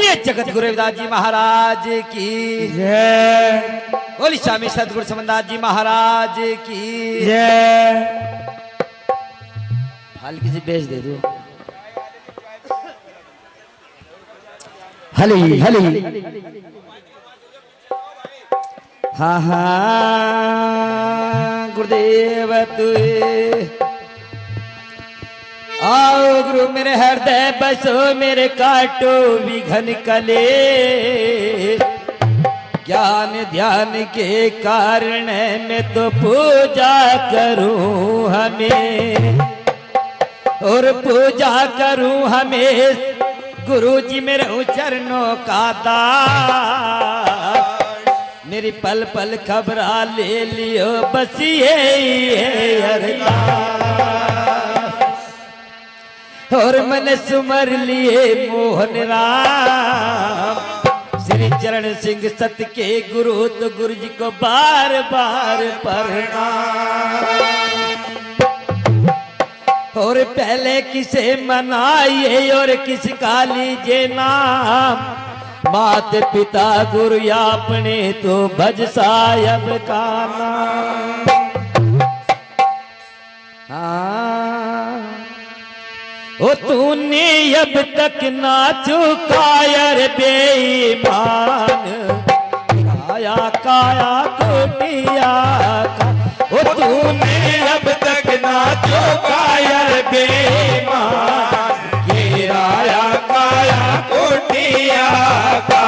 बोलिए जगत गुरु रविदास जी महाराज की जय। बोली स्वामी सतगुरु समनदास जी महाराज की जय। हल्की सी बेच दे दो। हली हली हाँ हाँ गुरुदेव तुए आओ गुरु मेरे हृदय बसो मेरे काटो विघन कले ज्ञान ध्यान के कारण मैं तो पूजा करूं हमें और पूजा करूं हमें गुरु जी मेरे चरणों का दास मेरी पल पल खबरा ले लियो बस ये अरदास और मन सुमर लिए मोहन राम श्री चरण सिंह सत के गुरु तो गुरु जी को बार बार प्रणाम और पहले किसे मनाइए और किसका लीजिए नाम मात पिता गुरु अपने तो भज सायब का नाम। हाँ ओ तूने अब तक ना चुकायर बेईमान काया काया कोटिया का ओ तूने अब तक ना चुकायर बेईमान किराया काया कोटिया का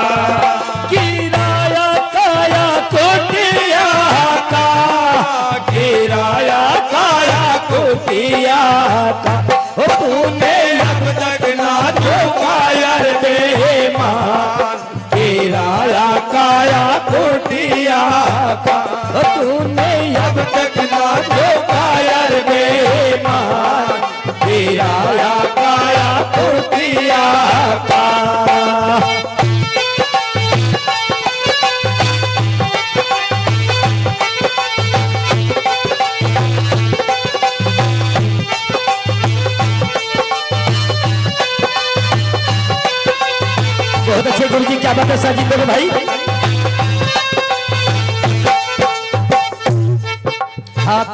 किराया काया कोटिया का किराया काया कोटिया का ओ तूने अब तक ना चुकाया बेईमान किराया काया कोटिया का ओ तूने अब तक ना चुकाया बेईमान किराया काया कोटिया का। बहुत अच्छे गुरु जी क्या बात है साजिद मेरे भाई।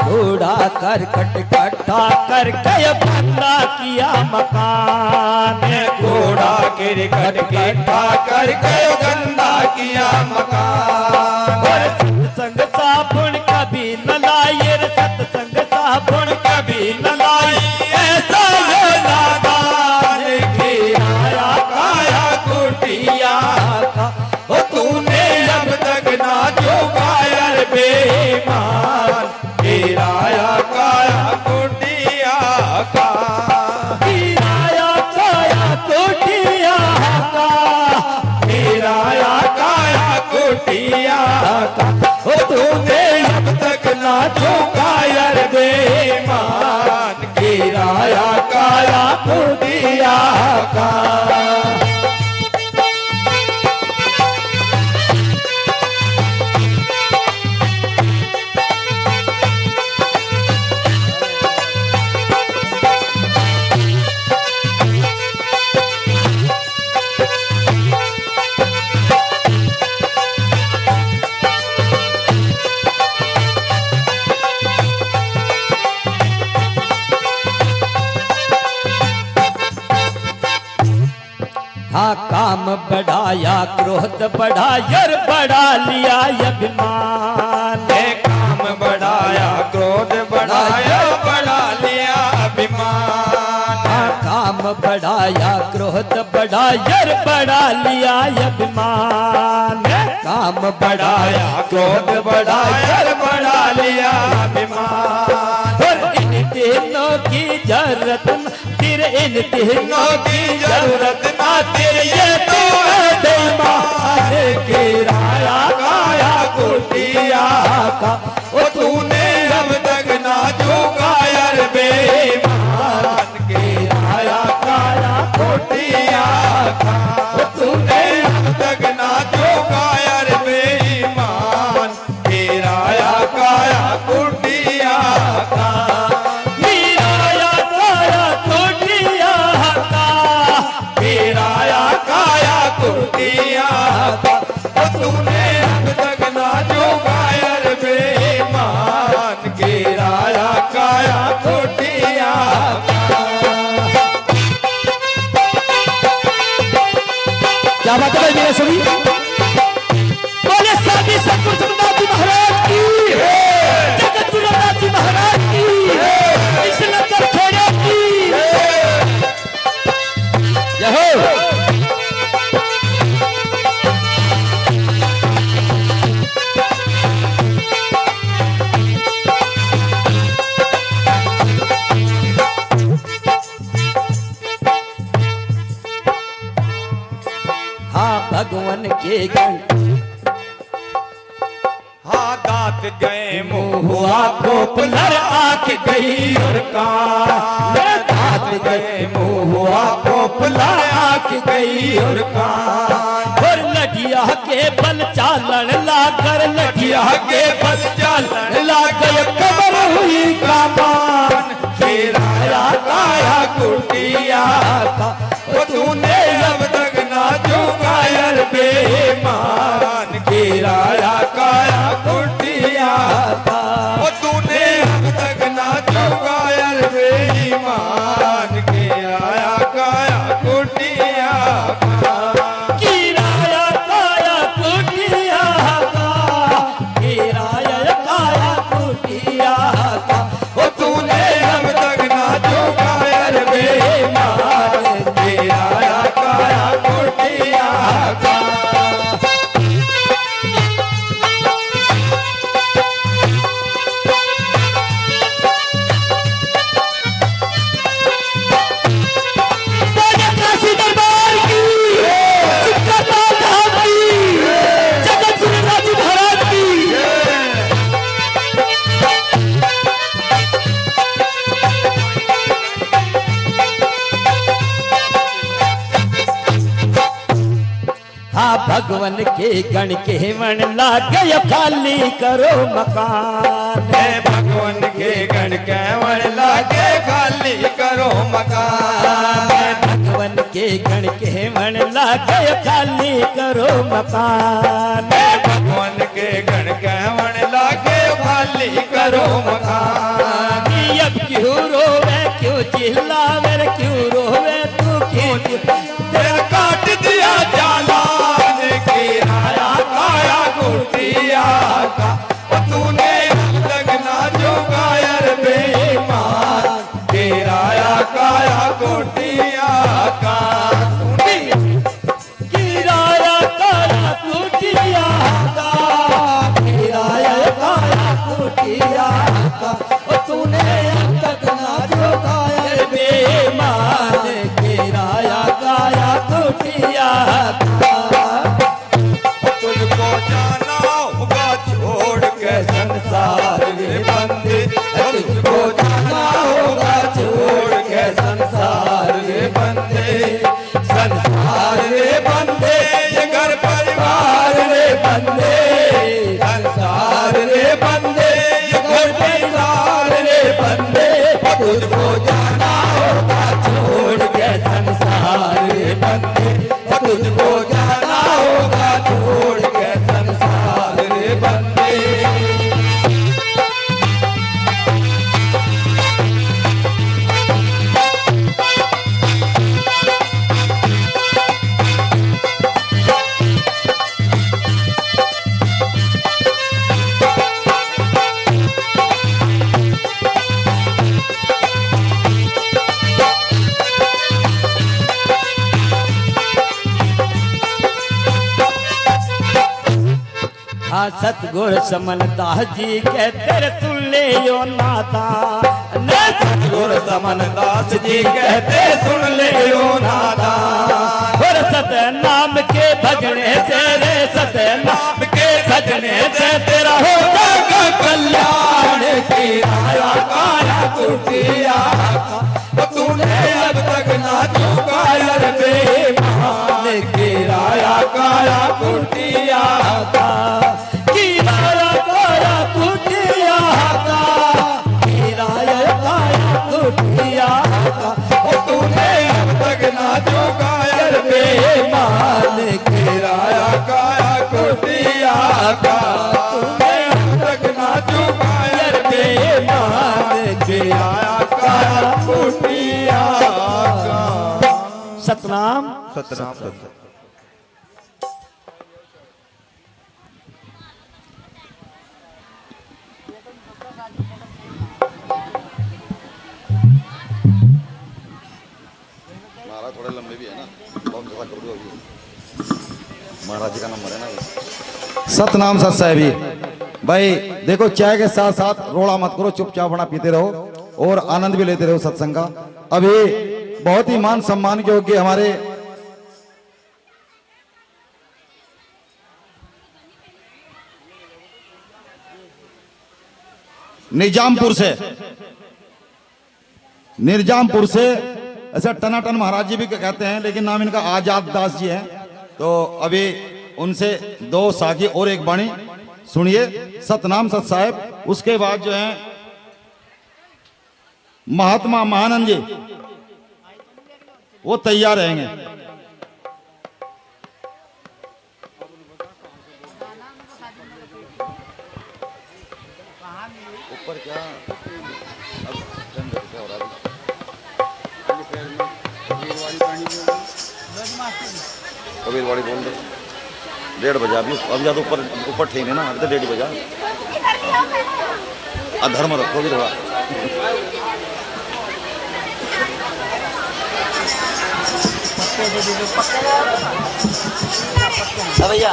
थोड़ा कर कट कट्ठा कर कय बंदा किया मकान घोड़ा कर कट कट्ठा कर कय गंदा किया मकान और सत्संग साबुन कभी न लाए सत्संग साबुन कभी न लाए ऐसा ये नादान किराया काया कुटिया का ओ तूने अब तक ना चुकाया बेईमान किराया काया कोटिया का किराया काया कोटिया का किराया काया कोटिया का ओ तूने अब तक ना चुकाया बेईमान किराया काया कोटिया का। हाँ काम बढ़ाया क्रोध बढ़ाया बढ़ा लिया अभिमान काम बढ़ाया क्रोध बढ़ाया बढ़ा लिया अभिमान हाँ काम बढ़ाया क्रोध बढ़ाया बढ़ा लिया अभिमान काम बढ़ाया क्रोध बढ़ाया बढ़ा लिया अभिमान और इन तीनों की जरूरत तेरे इन तीनों की जरूरत ना तेरे ये तो बेईमान किराया काया कोटिया का ओ तूने अब तक ना चुकाया बेईमान किराया काया कोटिया का ओ तूने अब तक ना चुकाया बेईमान किराया काया कोटिया का किराया काया कोटिया का किराया काया कुटिया का, तूने अब तक ना चुकाया रे बेईमान, गिराया काया कुटिया का। क्या बात है मेरे सभी, बोले साधी सतगुरु समनाथ जी महाराज की, जगत गुरु नाथ जी महाराज की, इस नगर खेड़े की जय हो। हाँ भगवान के गण, हाँ दांत गए मुँह आँखों पुनर आँख गई और कान, दांत गए मुँह आँखों पुनर आँख गई और कान। और लठिया के बल चालन लाकर, लठिया के बल चालन लाकर कबर हुई कामान, गिराया काया कुटिया का, तूने अब तक ना चुकाया रे बेईमान, गिराया काया कुटिया का, तूने अब तक ना चुकाया रे बेईमान, गिराया काया कुटिया का। गिराया काया कुटिया का, गिराया काया कुटिया का, तूने अब तक ना चुकाया रे बेईमान, गिराया काया कुटिया का। काशी दरबार की, सिकंदर धाम की, जगत गुरु नाथ जी महाराज की। हाँ भगवान के गण के मन लागे खाली करो मकान, भगवान के गण केवल लागे खाली करो मकान, भगवान के गण के मन लागे खाली करो मकान, भगवान के गण केवल लागे खाली करो मकान। अब क्यों रोवे क्यों चिल्लावे रे, क्यों रोवे तू क्यों तेरा काट दिया जालान, गिराया काया कुटिया का, तूने अब तक ना चुकाया रे बेईमान, गिराया काया कुटिया का। गिराया काया कुटिया का, गिराया काया कुटिया का, तूने अब तक ना चुकाया रे बेईमान, गिराया काया कुटिया का। तुझको जाना होगा छोड़ के संसार रे बंदे, तुझको जाना होगा छोड़ के संसार रे बंदे, संसार रे बंदे, ये घर परिवार रे बंदे, संसार रे बंदे, ये घर परिवार रे बंदे, तुझको जाना होगा छोड़ के संसार रे बंदे, तुझको जाना होगा छोड़ के संसार रे बंदे। हाँ सतगुरु समन दास जी कहते रे सुन ले यो नाता, सतगुरु समन दास जी कहते सुन ले यो नाता, और सत नाम के भजने से रे, सत नाम के भजने से तेरा हो जाएगा कल्याण, गिराया काया कुटिया का, तूने अब तक ना चुकाया रे बेईमान, गिराया काया कुटिया का, गिराया काया कुटिया का, गिराया काया कुटिया का, तूने अब तक ना चुकाया रे बेईमान, सतनाम सत। महाराज थोड़े लंबे भी है ना, बहुत ज्यादा कर दो अभी। महाराज जी का नंबर है ना। सतनाम सत साहिबी। भाई देखो, चाय के साथ साथ रोड़ा मत करो, चुपचाप बना पीते रहो और आनंद भी लेते रहो सत्संग का। अभी बहुत ही मान सम्मान के योग्य हमारे निजामपुर से ऐसा टनाटन महाराज जी भी कहते हैं, लेकिन नाम इनका आजाद दास जी है। तो अभी उनसे 2 साखी और एक बाणी सुनिए, सतनाम सत साहिब। उसके बाद जो है महात्मा महानंद जी वो तैयार रहेंगे। ऊपर क्या कबीरवाड़ी बोल दे। 1:30 बजे अभी अब ज्यादा ऊपर ठेने ना, अभी तो 1:30 बजा। अधर्म रखो भी थोड़ा। भैया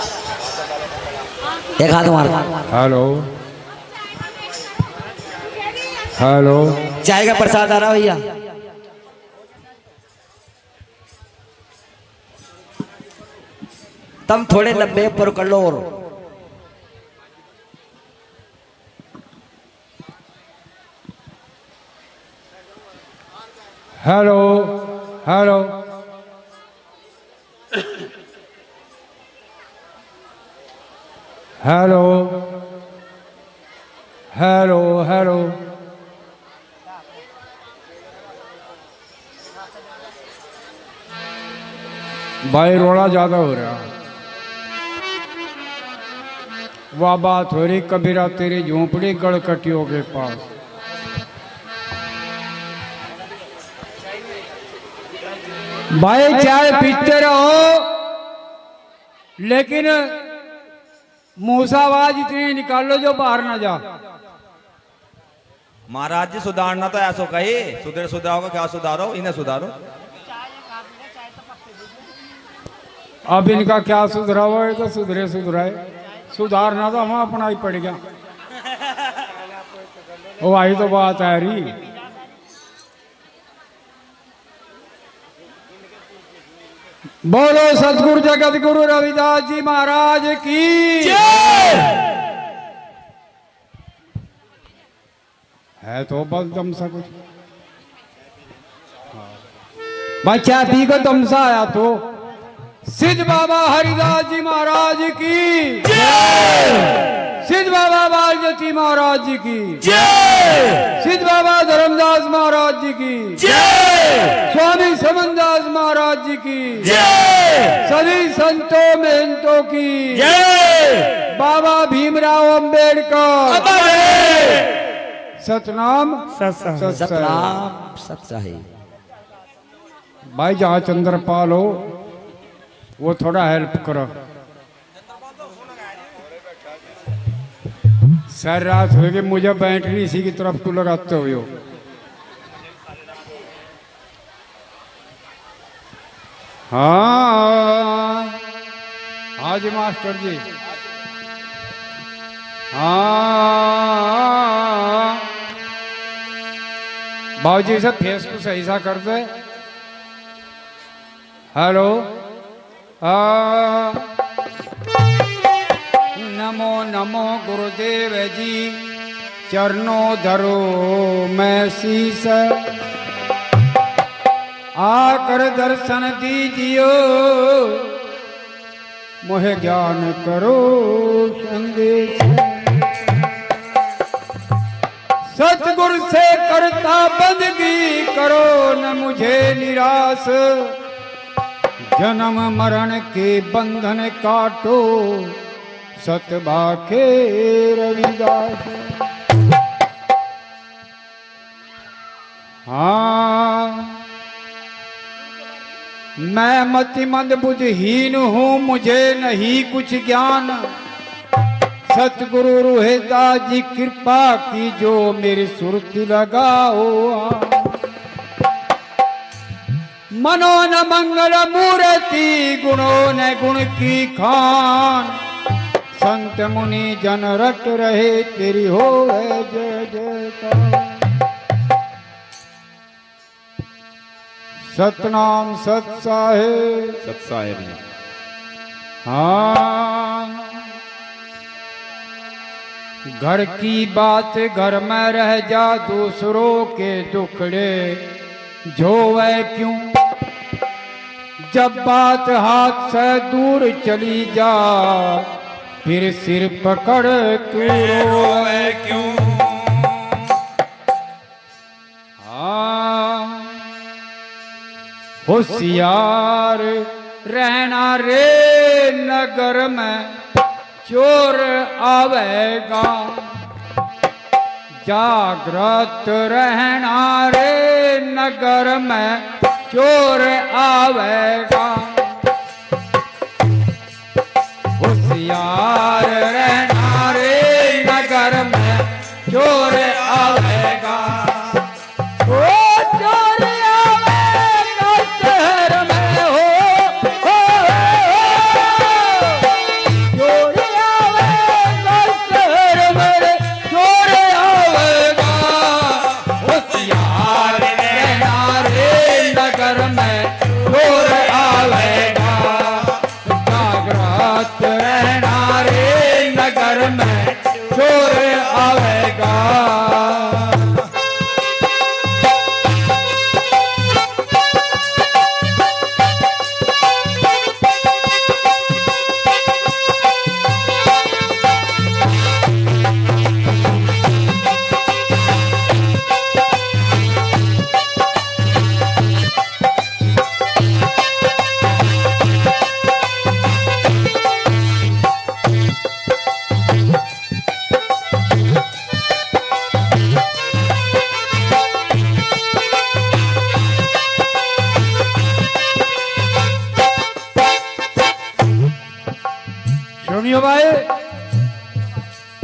एक हाथ मार। हेलो हेलो, चाय का प्रसाद आ रहा भैया। तुम थोड़े लंबे ऊपर कर लो। और hello hello, hello hello hello, भाई रोड़ा ज्यादा हो रहा। वह बात हो रही कबीरा तेरी झोंपड़ी गढ़कटियों के पास। भाई चाय पीते रहो, लेकिन मूसावाज इतनी निकाल लो जो बाहर ना जा। महाराज जी सुधारना तो ऐसा कही, सुधारोगे क्या? सुधारो, इन्हें सुधारो। अब इनका क्या सुधरा हुआ है? तो सुधरे सुधराए, सुधारना तो हम अपना ही पड़ गया। वो आई तो बात है रही। बोलो सतगुरु जगत गुरु रविदास जी महाराज की है। तो बस दम सा कुछ बच्चा पी को दम सा आया तो सिद्ध बाबा हरिदास जी महाराज की सिद्ध बाबा बालजती महाराज जी की सिद्ध बाबा धर्मदास महाराज जी की स्वामी समनदास महाराज जी की सभी संतों महंतों की बाबा भीमराव अंबेडकर सतनाम सतनाम सत साहिब। भाई जहाँ चंद्रपाल हो वो थोड़ा हेल्प करो। सर रात हो गई, मुझे बैटरी इसी की तरफ को लगाते हो। हाँ हाँ जी मास्टर जी। हाँ बाबूजी से फेस को सही सा कर दे। हेलो नमो नमो गुरुदेव जी, चरणों धरो मैं शीस, आकर दर्शन दीजियो, मोहे ज्ञान करो संदेश। सतगुरु से करता बंदगी, करो न मुझे निराश, जन्म मरण के बंधन काटो, सतबाके रविदास। हाँ मैं मतिमंद बुद्धहीन हूँ, मुझे नहीं कुछ ज्ञान। सतगुरु रोहिदास जी कृपा की जो मेरी सुरती लगाओ। मनो न मंगल मूर्ति गुणों न गुण की खान। संत मुनि जन रट रहे तेरी हो जय जयकार। सतनाम सत साहेब। सत साहेब ने हाँ, घर की बात घर में रह जा, दूसरों के दुखड़े झोवे क्यों। जब बात हाथ से दूर चली जा, फिर सिर पकड़ तू रोवे क्यों। हाँ, होशियार रहना रे नगर में चोर आवेगा। जागृत रहना रे नगर में चोर आवेगा। होशियार रहना रे नगर में चोर आवेगा। ओ चोर आवेगा शहर में हो चोर आवेगा शहर में चोर आवेगा। होशियार रहना रे नगर में चोर आवेगा। जागृत रहना रे नगर में चोर आवेगा। सुनियो भाई,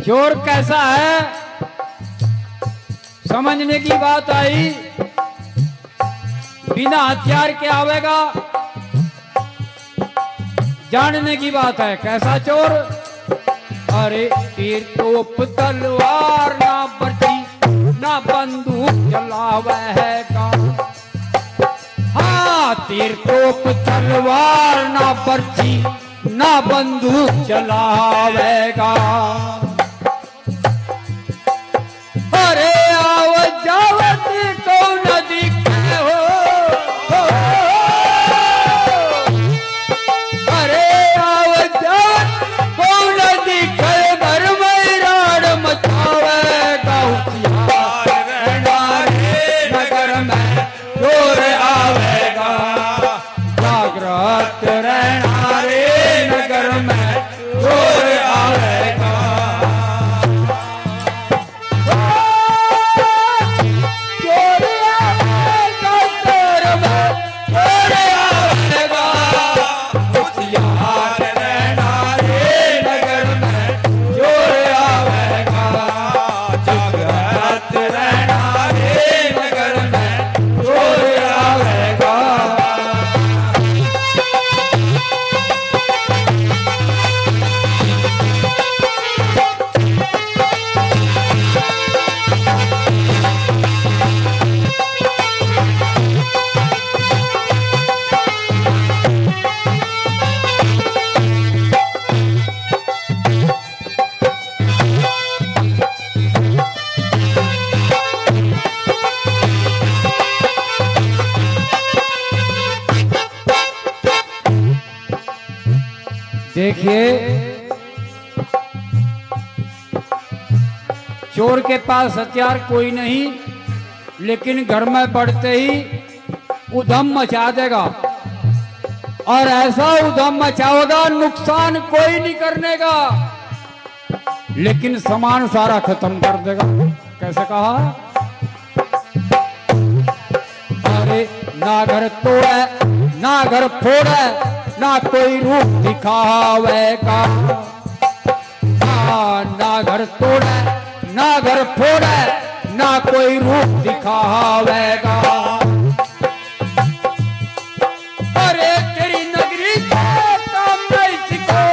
चोर कैसा है समझने की बात आई। बिना हथियार के आवेगा, जानने की बात है कैसा चोर। अरे तीर तोप तलवार ना बरछी ना बंदूक चलावेगा। हाँ, तीर तोप तलवार ना बरछी ना बंदूक चलावेगा। अरे आओ जावती को नदी के हो। अरे आओ जावती को नदी के घर में राड़ मचावेगा। होशियार रहना रे नगर में चोर आवेगा। जागृत रहना रे नगर में चोर आवेगा। चोर आवेगा शहर में चोर आवेगा। होशियार रहना रे नगर में चोर आवेगा। जागृत रहना रे नगर में चोर आवेगा। देखिए, चोर के पास हथियार कोई नहीं, लेकिन घर में बढ़ते ही उधम मचा देगा। और ऐसा उधम मचाओगा नुकसान कोई नहीं करने का, लेकिन सामान सारा खत्म कर देगा। कैसे कहा? अरे ना घर तोड़े ना घर फोड़े ना कोई रूप दिखावेगा। ना घर तोड़े ना घर फोड़े ना कोई रूप दिखावेगा। अरे तेरी नगरी का काम नहीं सिखो,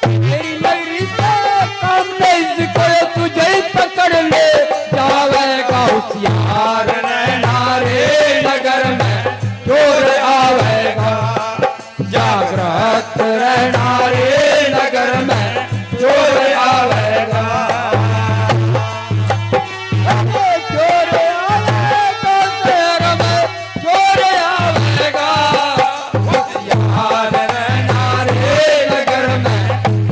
तेरी नगरी का काम नहीं सिखो, तुझे ही पकड़ ले जावेगा। होशियार रहना रे नगर में चोर आवेगा। जागृत रहना रे नगर में चोर आवेगा। चोर आवेगा शहर में चोर आवेगा। होशियार रहना रे नगर में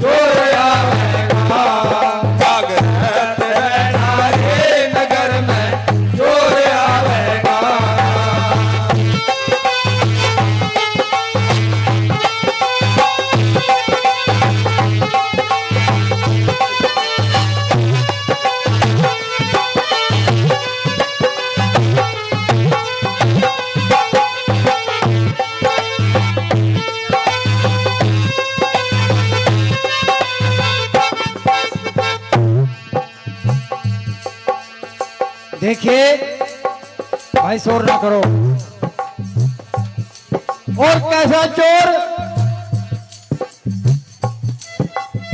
चोर आवेगा। जागृत रहना रे नगर में चोर आवेगा। देखिए भाई, शोर ना करो। और कैसा चोर?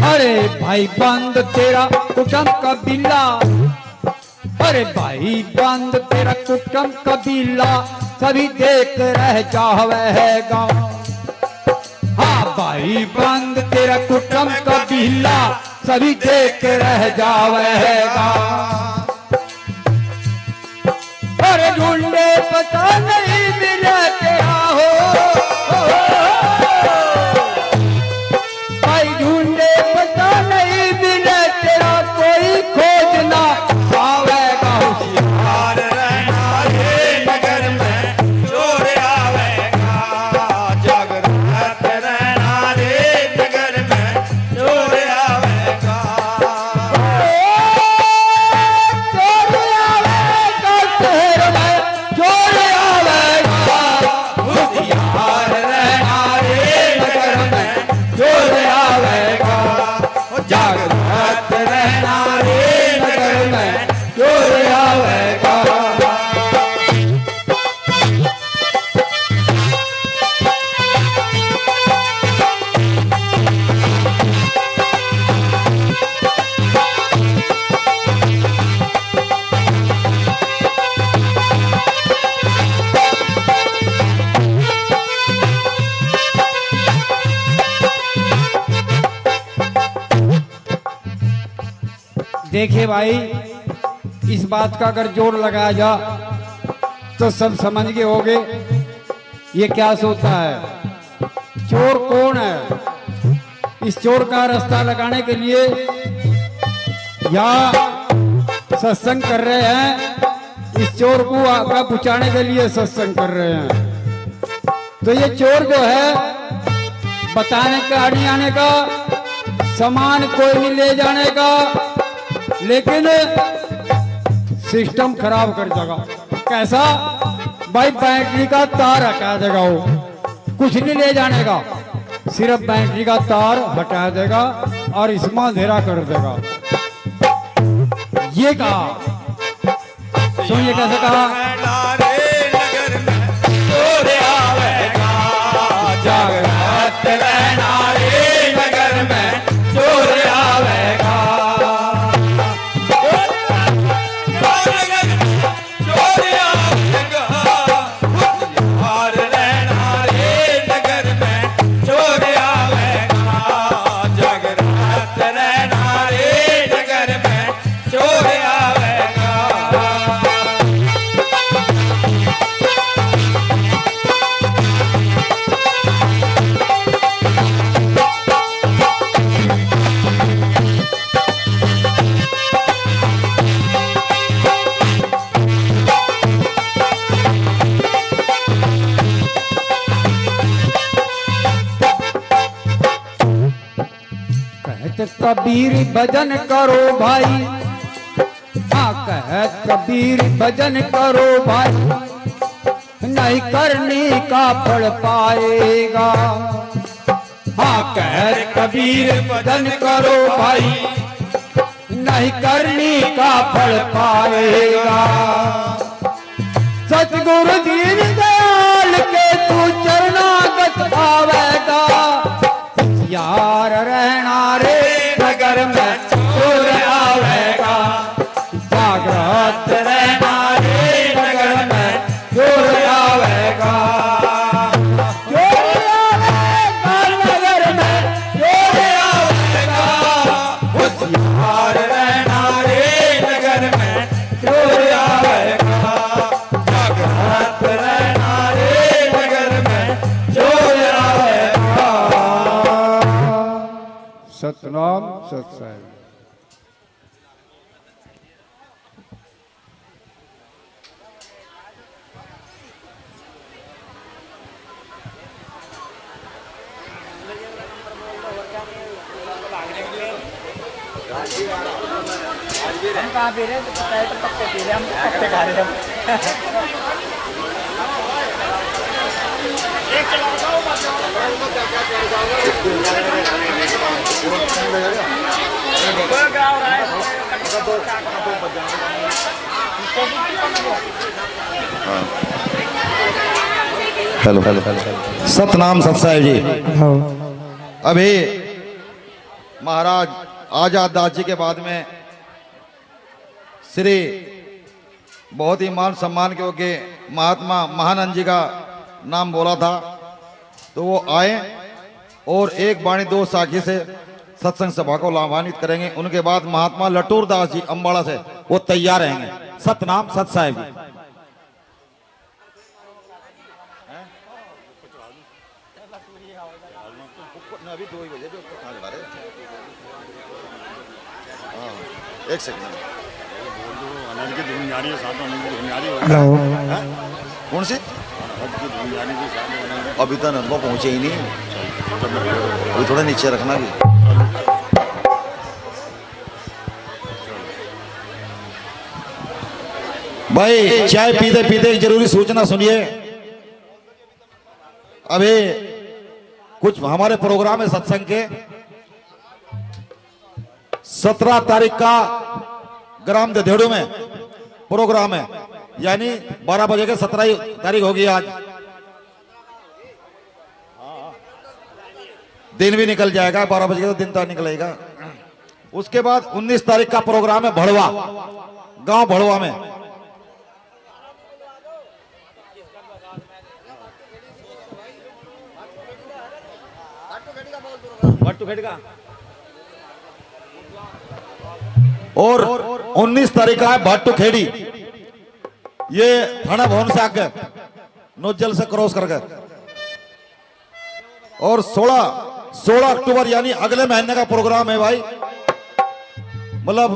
अरे भाई बंद तेरा कुटुंब कबीला, अरे भाई बंद तेरा कुटुंब कबीला, सभी देख रह जावेगा। हाँ भाई बंद तेरा कुटुंब कबीला, सभी देख रह जावेगा। अरे ढूंढे पता नहीं मिला तेरा हो, भाई ढूंढे पता नहीं मिला तेरा, कोई खोजना आवेगा। होशियार रहना रे नगर में चोर आवेगा। जागृत रहना रे नगर में चोर आवेगा। चोर आवेगा शहर में चोर आवेगा। होशियार रहना रे नगर में चोर आवेगा। जागृत रहना रे नगर में चोर आवेगा। देखिए भाई, इस बात का अगर जोर लगाया जा तो सब समझ गए होगे ये क्या सोचता है। चोर कौन है? इस चोर का रास्ता लगाने के लिए या सत्संग कर रहे हैं, इस चोर को आगे पहुंचाने के लिए सत्संग कर रहे हैं। तो ये चोर जो है बताने का, आने आने का, सामान कोई नहीं ले जाने का, लेकिन सिस्टम खराब कर देगा। कैसा भाई? बैटरी का तार हटा देगा, वो कुछ नहीं ले जाने का, सिर्फ बैटरी का तार हटा देगा और इसमें अंधेरा कर देगा। ये कहा, सुनिए कैसे कहा। रहना रे नगर में चोर आवेगा। जागृत रहना रे नगर में चोर आवेगा। कबीर भजन करो भाई, हाँ कह कबीर भजन करो भाई, नहीं करने का फल पाएगा। हाँ कह कबीर भजन करो भाई, नहीं करने का फल पाएगा। सतगुरु दीन दयाल के तू चरणागत आवेगा। यार रहना रे नगर में चोर आवेगा, जागृत रहना रे नगर में चोर आवेगा। चोर आवेगा नगर में चोर आवेगा, होशियार रहना रे नगर में चोर आवेगा। जागृत रहना रे नगर में चोर आवेगा। सतनाम सत्संग। हम कहाँ पी रहे हैं? तो पता है तो पक्के पी रहे हैं, हम पक्के खा रहे हैं। हेलो हेलो सतनाम सत्साई जी। अभी महाराज आजाद दास जी के बाद में श्री बहुत ही मान सम्मान के योग्य महात्मा महानंद जी का नाम बोला था, तो वो आए और एक बाणी दो साखी से सत्संग सभा को लाभान्वित करेंगे। उनके बाद महात्मा लटूर दास जी अम्बाड़ा से वो तैयार रहेंगे। सतनाम सत साहिब जी। अभी 2 बजे भी कहाँ जा रहे? एक सेकंड कौन सी अभी तक अनुभव पहुंचे ही नहीं, वो थोड़ा नीचे रखना भी। भाई चाय पीते पीते एक जरूरी सूचना सुनिए। अभी कुछ हमारे प्रोग्राम है सत्संग के 17 तारीख का ग्राम दधेड़ू में प्रोग्राम है, यानी 12 बजे के 17 तारीख होगी आज। दिन भी निकल जाएगा, 12 बजे का दिन तो निकलेगा। उसके बाद 19 तारीख का प्रोग्राम है भड़वा, गांव भड़वा में। और 19 तारीख का है भाटू खेड़ी, ये थाना भवन से आगे नोजल से क्रॉस करके। और 16 अक्टूबर यानी अगले महीने का प्रोग्राम है भाई, मतलब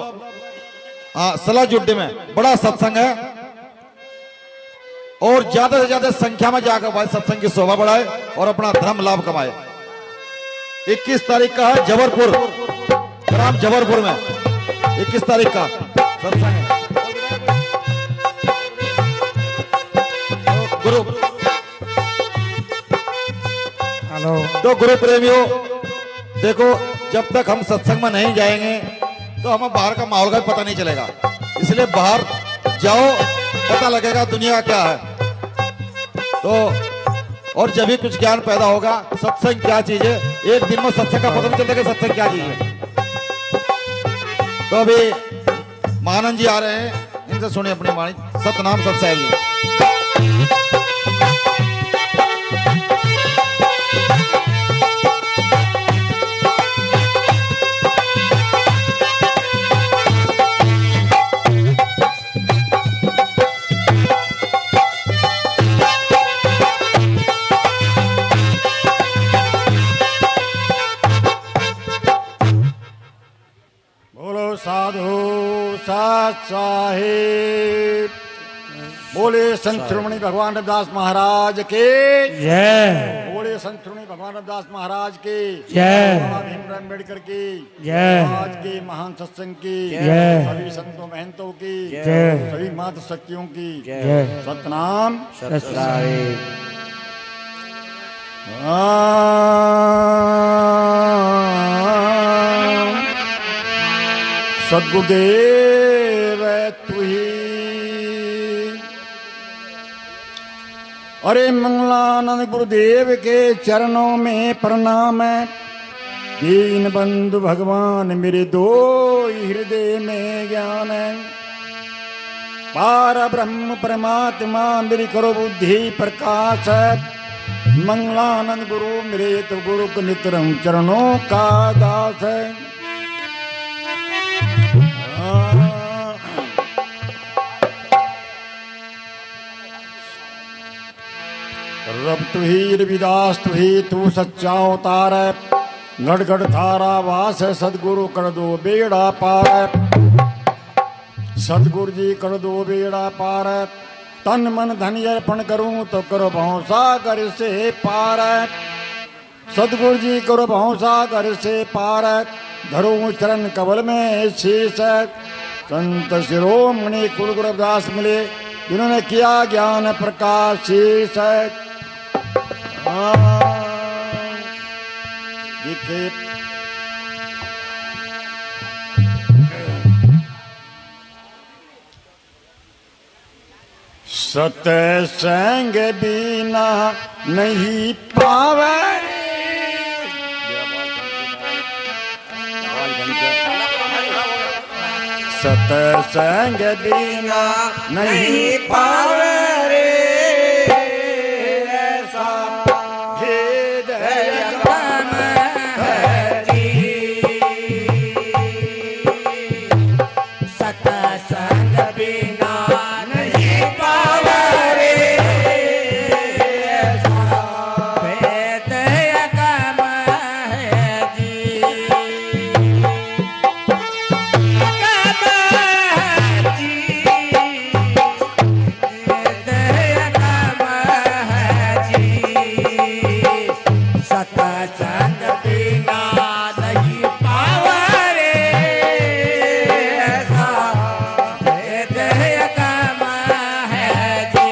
सलाजुड्डी में बड़ा सत्संग है। और ज्यादा से ज्यादा संख्या में जाकर भाई सत्संग की शोभा बढ़ाए और अपना धर्म लाभ कमाए। 21 तारीख का है जबलपुर, ग्राम जबलपुर में 21 तारीख का सत्संग है। गुरु तो गुरु प्रेमियों देखो, जब तक हम सत्संग में नहीं जाएंगे तो हमें बाहर का माहौल का पता नहीं चलेगा। इसलिए बाहर जाओ, पता लगेगा दुनिया क्या है। तो और जब भी कुछ ज्ञान पैदा होगा, सत्संग क्या चीज है, एक दिन में सत्संग का पता नहीं चलता कि सत्संग क्या चीज है। तो अभी महानंद जी आ रहे हैं, इनसे सुनिए अपनी वाणी। सतनाम सत साहिब जी। साधु सत साहिब बोले संत शिरोमणि भगवान रविदास महाराज के जय बोले संत शिरोमणि भगवान रविदास महाराज के जय बाबा भीमराव अम्बेडकर की जय आज के महान सत्संग की जय सभी संतों महंतों की जय सभी माता शक्तियों की जय सतनाम सतनाम सद्गुरुदेव तू ही अरे मंगलानंद गुरुदेव के चरणों में प्रणाम है। दीन बंधु भगवान मेरे दो हृदय में ज्ञान है। पार ब्रह्म परमात्मा मेरी करो बुद्धि प्रकाश है। मंगलानंद गुरु मेरे तो गुरु के नितरम चरणों का दास है। रब तू ही रविदास तू ही तू सच्चा अवतार है। गढ़ गढ़ थारा वास है सदगुरु कर दो बेड़ा पार है। सदगुरु जी कर दो बेड़ा पार है। तन मन धन अर्पण करूं तो करो भव सागर से पार है। सदगुरु जी करो भव सागर से पार है। धरो चरण कमल में शीश है। संत शिरोमणि कुल गुरु रविदास मिले जिन्होंने किया ज्ञान प्रकाश शीश है। दिखे सत्संग बिना नहीं पावे। सत्संग बिना नहीं पावे रे ऐसा भेद जगन है जी। सत्संग बिना नहीं पावे रे ऐसा भेद जगन है जी। सत्संग बिना नहीं पावे रे ऐसा भेद कम है जी।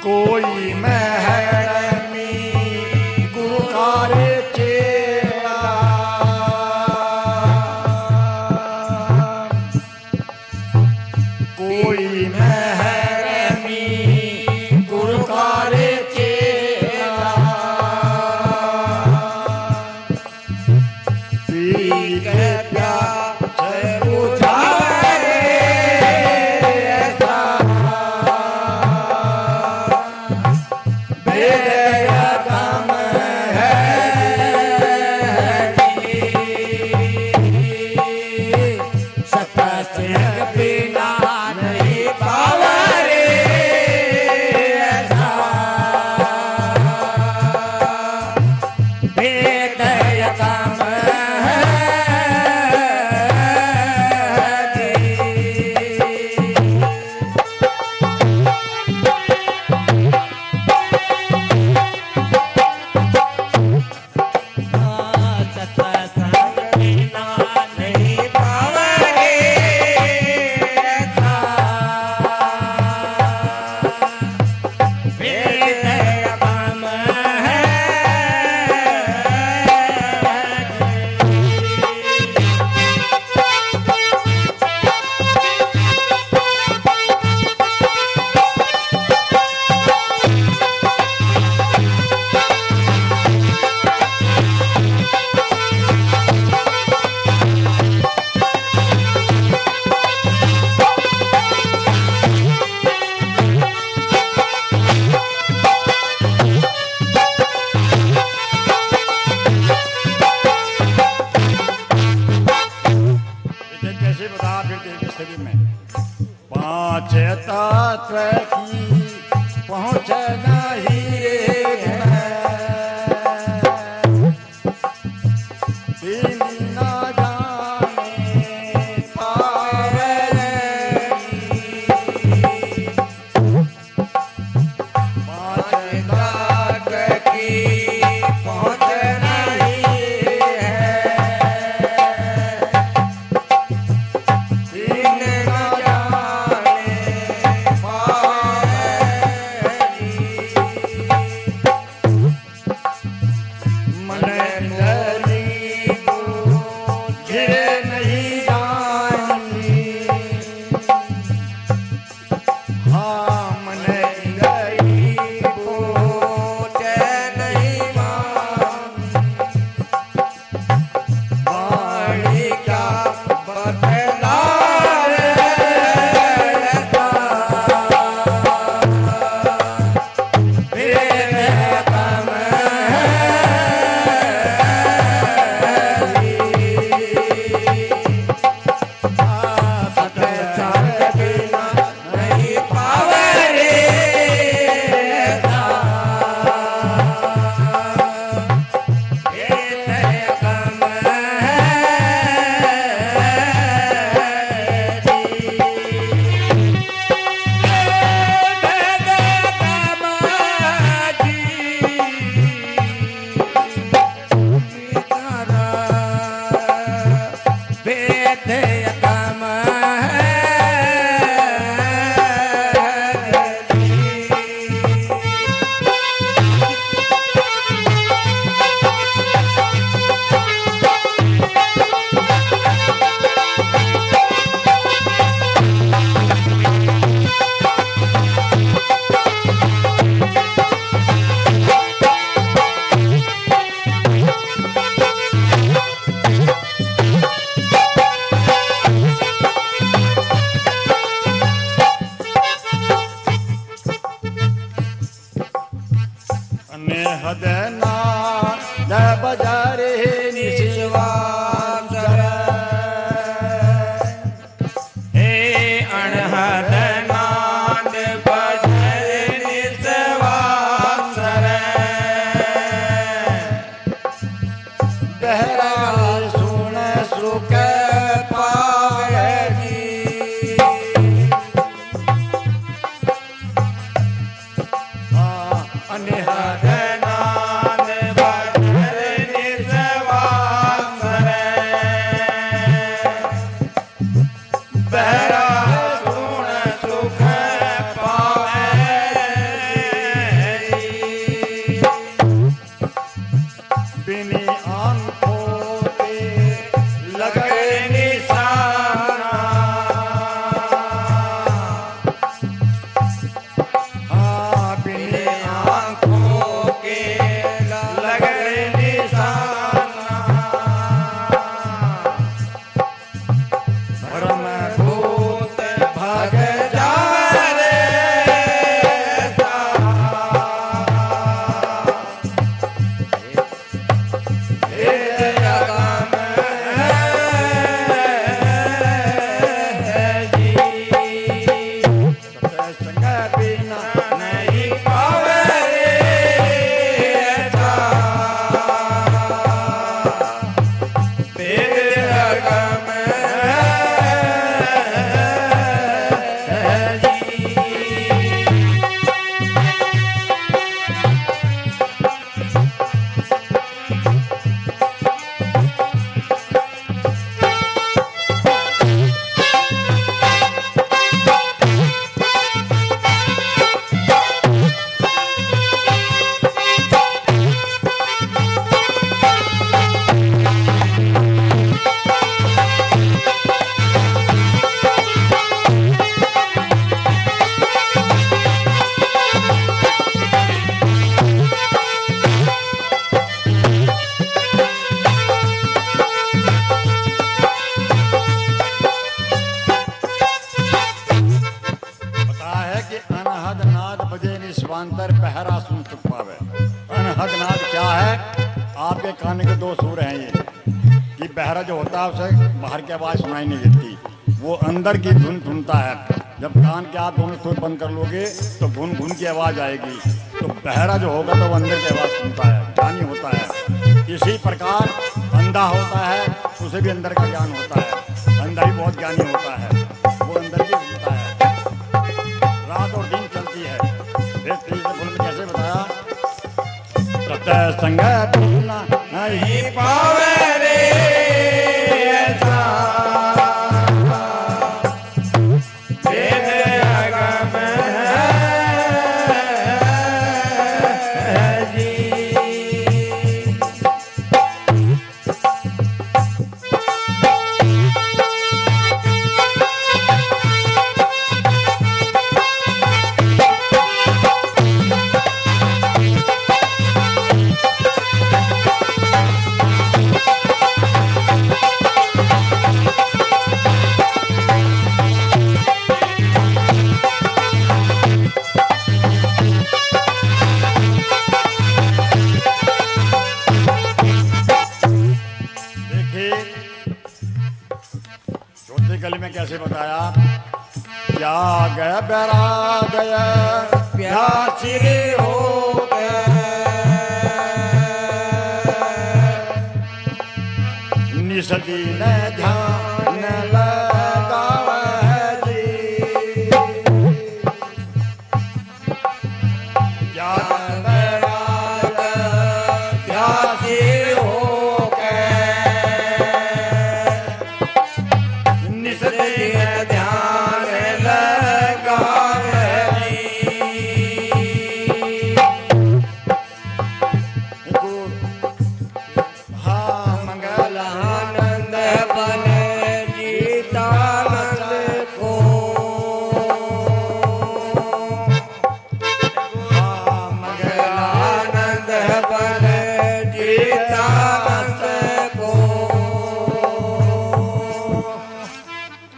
कोई महरमी गुरु कार्य चेला। कोई महरमी गुरु कार्य चेला। पी के प्यास बुझाए ऐसा कम है सत्संग बिना नहीं पावे रे ऐसा भेद कम है जी। पावे की पहुँच नहीं रे दिन ना जाने पावे पाँच लाख की पहुँच नहीं है दिन ना जाने पावे मन गरीब गिरे नहीं जानी हाँ मन गरीब चैन नहीं मानी वाणी क्या बदला हदना बजारे निशिवा हे अणहद नाद बजारे निशिवा बहरा सुन सुख पावे जी अनहद स्वांतर पहरा सुन सुख पावे। अनहद नाद क्या है? आपके कान के दो सुर हैं ये, कि बहरा जो होता है उसे बाहर की आवाज सुनाई नहीं देती, वो अंदर की धुन सुनता है। जब कान के आप दोनों स्रोत बंद कर लोगे तो घुन घुन की आवाज आएगी। तो बहरा जो होगा तो वो अंदर की आवाज सुनता है, ज्ञानी होता है। इसी प्रकार अंधा होता है, उसे भी अंदर का ज्ञान होता है। अंधा भी बहुत ज्ञानी होता है, वो अंदर भी सुनता है। रात और दिन चलती है। एक तीसरे फुल में कैसे बताया, सत्संग पूना नहीं पावे रे ऐसा, वेद अगम है जी। चौथी कली में कैसे बताया, क्या गया बरा गया प्यासी हो गया, निसदी ने ध्यान लगावा जी। क्या बरा गया प्यासी हो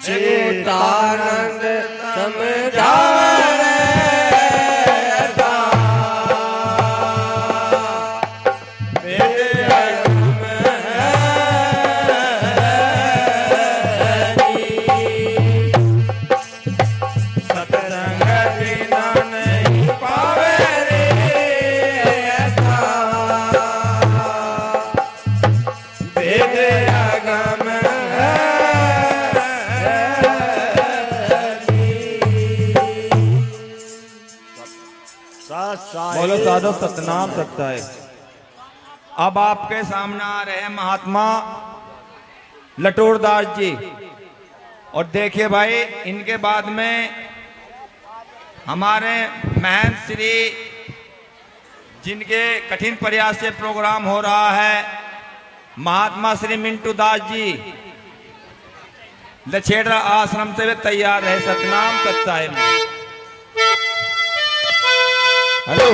चितानंद समझा बोलो साधो सतनाम सत्ता है। अब आपके सामने आ रहे हैं महात्मा लटोरदास जी, और देखिए भाई इनके बाद में हमारे महंत श्री, जिनके कठिन प्रयास से प्रोग्राम हो रहा है, महात्मा श्री मिंटू दास जी लछेड़ा आश्रम से वे तैयार है। सतनाम सत्ता है। हेलो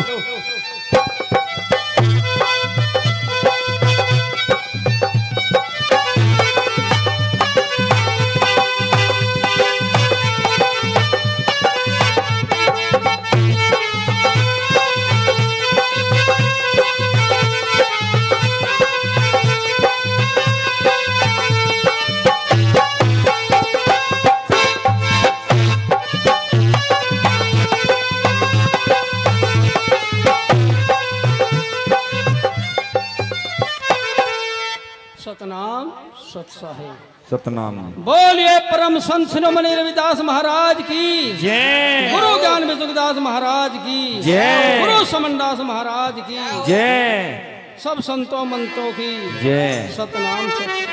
सतनाम सत्साहिब। सतनाम। बोलिए परम संत शिरोमणि रविदास महाराज की जय। गुरु ज्ञान विजुगदास महाराज की जय। गुरु समनदास महाराज की जय। सब संतों मंतों की जय। सतनाम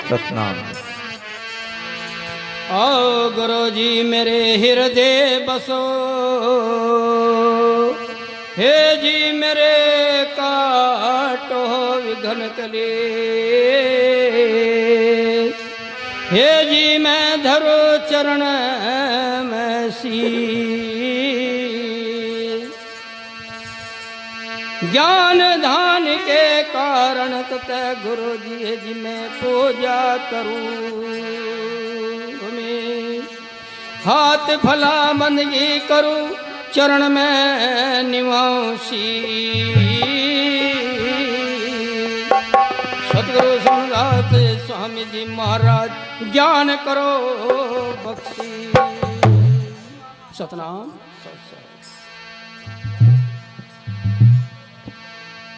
सतनाम। आओ गुरु जी मेरे हृदय बसो, हे जी मेरे काटो विघन कले, हे जी मैं धरो चरण में शीश, ज्ञान धान के कारण तथा गुरु जी मैं पूजा करूं, हाथ फला बंदगी करूं चरण में निवासी, सतगुरु समनाथ स्वामी जी महाराज ज्ञान करो बख्शी। सतनाम।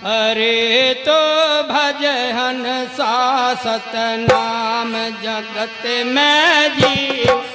अरे तो भजन सा सतनाम जगत में जीव